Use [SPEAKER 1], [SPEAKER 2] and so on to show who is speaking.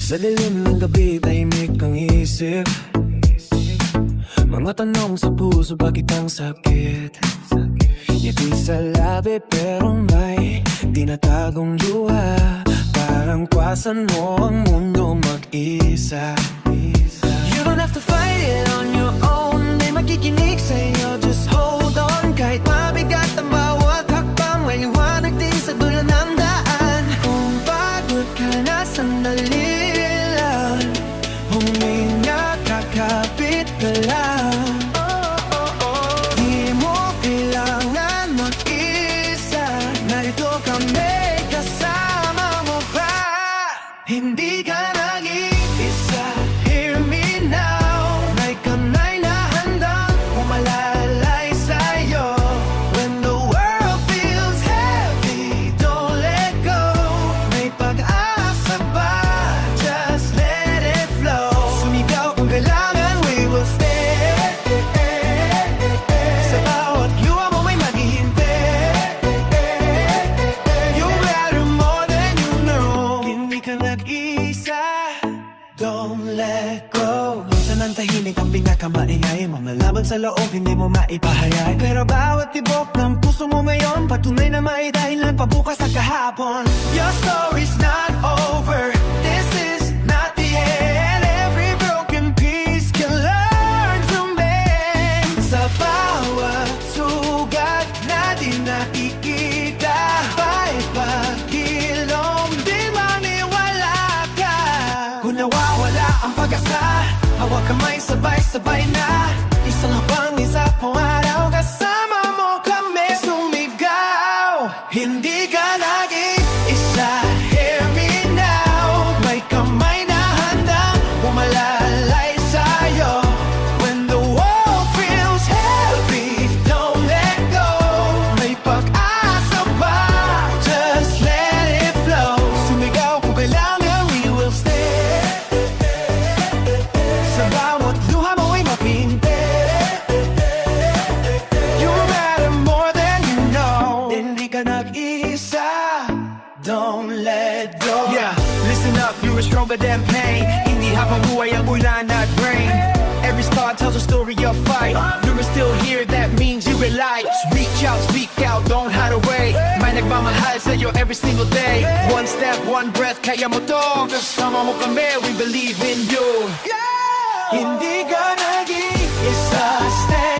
[SPEAKER 1] Sa dilim ng gabi, tahimik ang isip. Mga tanong sa puso, bakit ang sakit? Ngiti sa labi pero may tinatagong luha. Parang kwasan mo ang mundo mag-isa. You don't have to fight it on your own. May makikinig sa'yo, just hold on. Kahit mabigat ang bawat hakbang, may liwanag din sa dulo ng daan. Kung pagod ka na sandali lang, huminga, kakapit ka lang. Di mo kailangan mag-isa, narito kami, kasama mo pa. Hindi ka nag-iisa, hear me now. May kamay na handang umalalay sa'yo. When the world feels heavy, don't let go. May pag-asa pa, just let it flow. Sumigaw kung kailangan, we will stay. Sa bawat luha mo may maghihintay. You matter more than you know. Hindi ka nag-iisa, don't let go. Minsan ang tahimik ang pinakamaingay. Mga laban sa loob hindi mo maipahayag. Pero bawat tibok ng puso mo ngayon, patunay na may dahilan pa bukas sa kahapon. Your story's not over, this is not the end. Every broken piece can learn to mend. Sa bawat sugat na di nakikita, kahit pagkilom, di maniwala ka. Kung nawawala ang pag-asa, hawak kamay, sabay-sabay na. Isang habang isa pong araw, kasama mo kami sumigaw. Hindi ka nag-iisa, hear me now. May kamay na handang umalalay sa'yo. When the world feels heavy, don't let go. May pag-asa pa, just let it flow. Sumigaw kung kailangan, we will stay. Sa bawat luha mo ay mapinte. You matter more than you know. Hindi ka nag-iisa, don't let go.
[SPEAKER 2] Yeah, listen up, you're stronger than pain. Hindi habang buhay ang ulan at rain. Every star tells a story of fight. You're still here, that means you rely. Reach out, speak out, don't hide away. May nagmamahal sa'yo every single day. One step, one breath, kaya mo to. Kasama mo kami, we believe in you.
[SPEAKER 1] Hindi ka nag-iisa, stay.